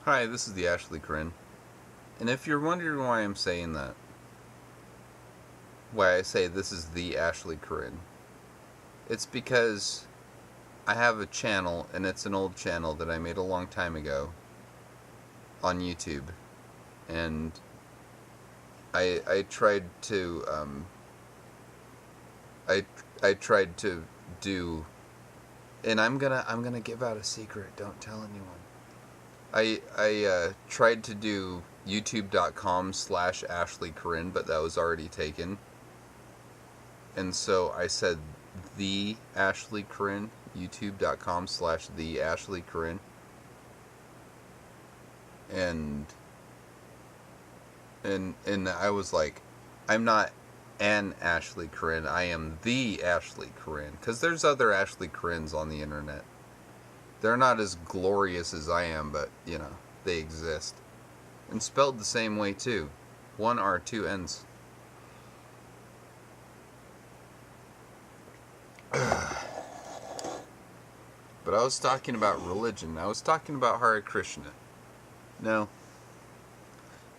Hi, this is the Ashley Corinne. And if you're wondering why I'm saying that, why I say this is the Ashley Corinne, it's because I have a channel, and it's an old channel that I made a long time ago on YouTube. And I tried to, I tried to do, and I'm gonna give out a secret, don't tell anyone. I tried to do youtube.com/Ashley Corinne, but that was already taken. And so I said the Ashley Corinne, youtube.com/the Ashley Corinne. And I was like, I'm not an Ashley Corinne, I am the Ashley Corinne. Because there's other Ashley Corinnes on the internet. They're not as glorious as I am, but, you know, they exist. And spelled the same way, too. One R, two N's. But I was talking about religion. I was talking about Hare Krishna. Now,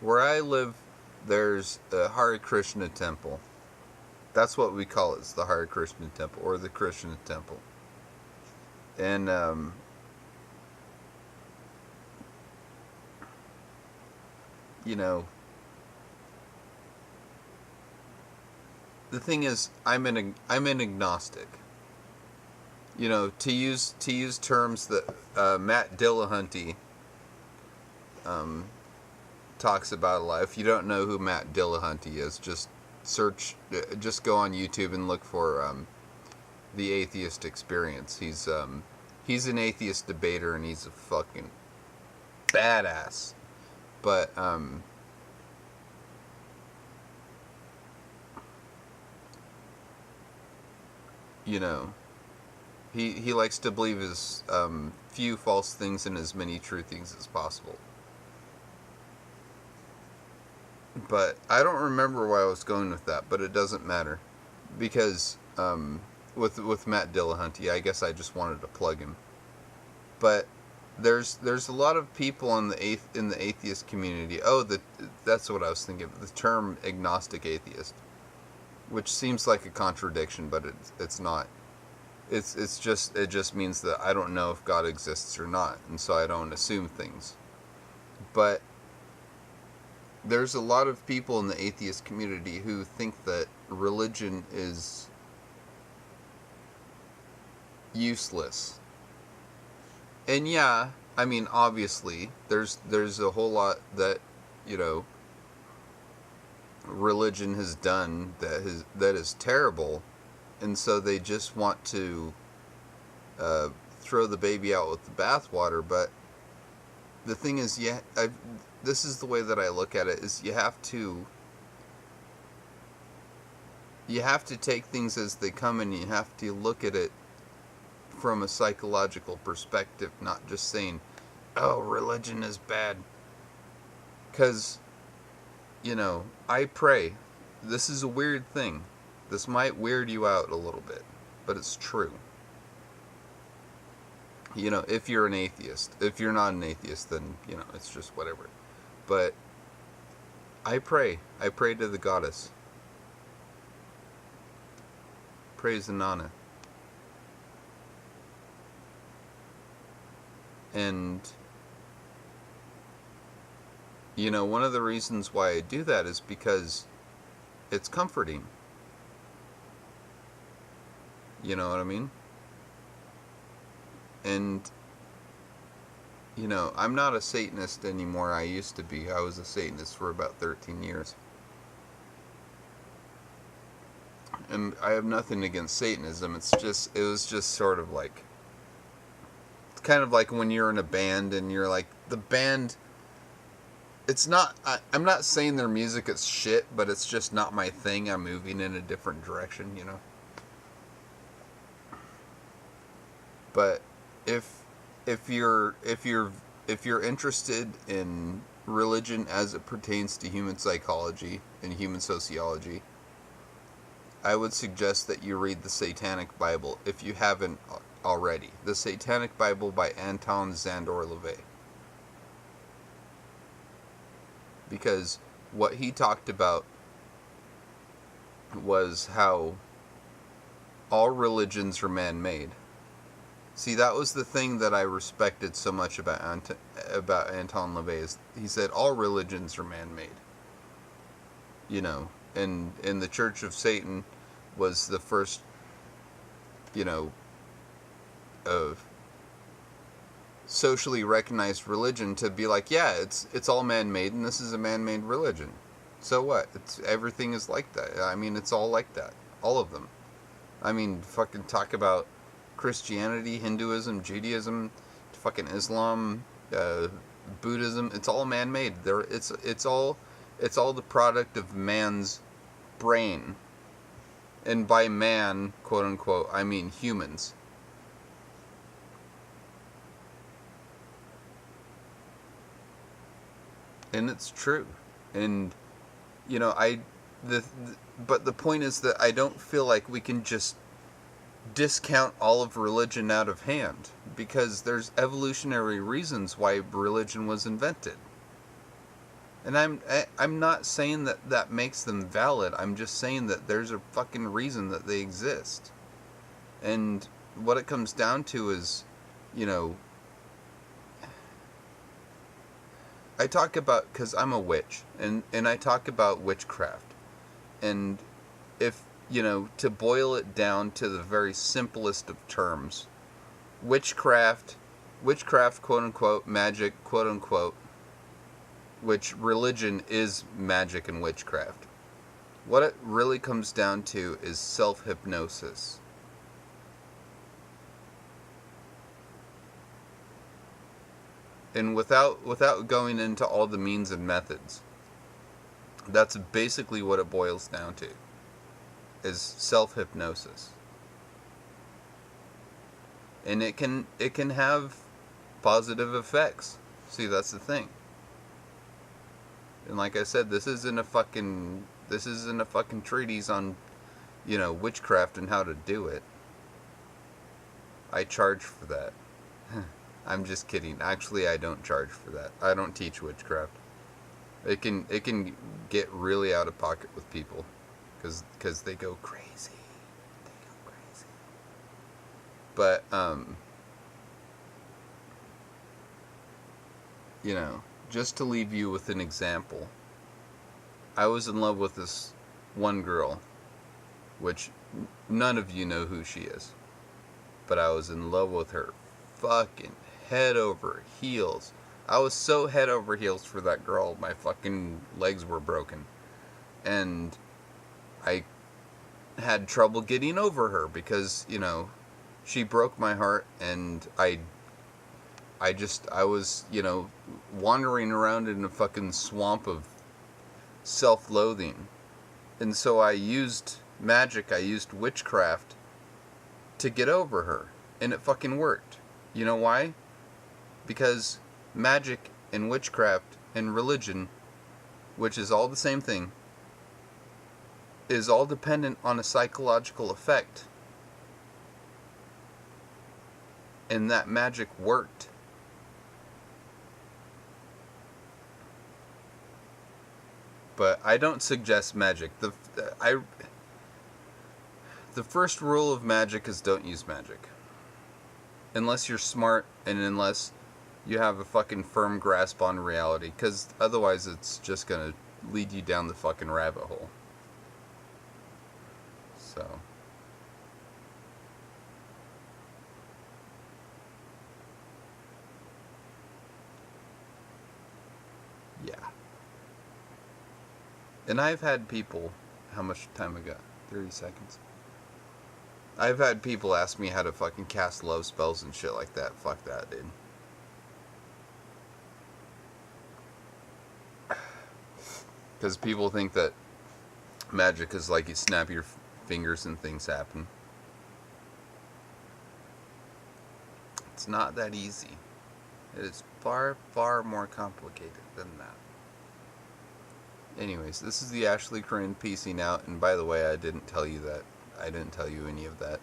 where I live, there's a Hare Krishna temple. That's what we call it. It's the Hare Krishna temple, or the Krishna temple. And, you know, the thing is, I'm an agnostic. You know, to use terms that Matt Dillahunty talks about a lot. If you don't know who Matt Dillahunty is, just go on YouTube and look for the Atheist Experience. He's an atheist debater, and he's a fucking badass. But you know, he likes to believe as few false things and as many true things as possible. But I don't remember why I was going with that, but it doesn't matter, because with Matt Dillahunty, I guess I just wanted to plug him. But there's a lot of people in the atheist community. That's what I was thinking of, the term agnostic atheist, which seems like a contradiction, but it's not. It just means that I don't know if God exists or not, and so I don't assume things. But there's a lot of people in the atheist community who think that religion is useless. And yeah, I mean, obviously, there's a whole lot that, you know, religion has done that is terrible, and so they just want to throw the baby out with the bathwater. But the thing is, this is the way that I look at it, is you have to take things as they come, and you have to look at it from a psychological perspective, not just saying, oh, religion is bad. Because, you know, I pray. This is a weird thing. This might weird you out a little bit, but it's true. You know, if you're an atheist. If you're not an atheist, then, you know, it's just whatever. But I pray. I pray to the goddess. Praise the Nana. And, you know, one of the reasons why I do that is because it's comforting. You know what I mean? And, you know, I'm not a Satanist anymore. I used to be. I was a Satanist for about 13 years. And I have nothing against Satanism. It was just sort of like, it's kind of like when you're in a band and you're like, the band, it's not, I'm not saying their music is shit, but it's just not my thing. I'm moving in a different direction, you know? But if you're interested in religion as it pertains to human psychology and human sociology, I would suggest that you read the Satanic Bible, if you haven't already. The Satanic Bible by Anton Szandor LaVey. because what he talked about was how all religions are man-made. See, that was the thing that I respected so much about Anton LaVey. Is he said all religions are man-made. You know, and the Church of Satan was the first, you know, of socially recognized religion to be like, yeah, it's all man-made, and this is a man-made religion. So what? Everything is like that. I mean, it's all like that. All of them. I mean, fucking talk about Christianity, Hinduism, Judaism, fucking Islam, Buddhism. It's all man-made. It's all the product of man's brain. And by man, quote unquote, I mean humans. And it's true. And you know, but the point is that I don't feel like we can just discount all of religion out of hand, because there's evolutionary reasons why religion was invented. And I'm not saying that makes them valid. I'm just saying that there's a fucking reason that they exist. And what it comes down to is, you know, I talk about, because I'm a witch, and I talk about witchcraft. And if, you know, to boil it down to the very simplest of terms, witchcraft, quote unquote, magic, quote unquote, which religion is magic and witchcraft. What it really comes down to is self-hypnosis. And without going into all the means and methods, that's basically what it boils down to, is self-hypnosis. And it can have positive effects. See, that's the thing. And like I said, this isn't a fucking treatise on, you know, witchcraft and how to do it. I charge for that. I'm just kidding. Actually, I don't charge for that. I don't teach witchcraft. It can get really out of pocket with people, because they go crazy. But you know, just to leave you with an example, I was in love with this one girl, which none of you know who she is, but I was in love with her, fucking head over heels. I was so head over heels for that girl, my fucking legs were broken. And I had trouble getting over her because, you know, she broke my heart, and I was, you know, wandering around in a fucking swamp of self-loathing. And so I used magic, I used witchcraft to get over her. And it fucking worked. You know why? Because magic and witchcraft and religion, which is all the same thing, is all dependent on a psychological effect. And that magic worked. But I don't suggest magic. The first rule of magic is don't use magic. Unless you're smart, and unless you have a fucking firm grasp on reality, because otherwise it's just gonna lead you down the fucking rabbit hole. So yeah. And I've had people, how much time I got? 30 seconds. I've had people ask me how to fucking cast love spells and shit like that. Fuck that, dude. Because people think that magic is like you snap your fingers and things happen. It's not that easy. It is far, far more complicated than that. Anyways, this is the Ashley Corinne peacing out. And by the way, I didn't tell you that. I didn't tell you any of that.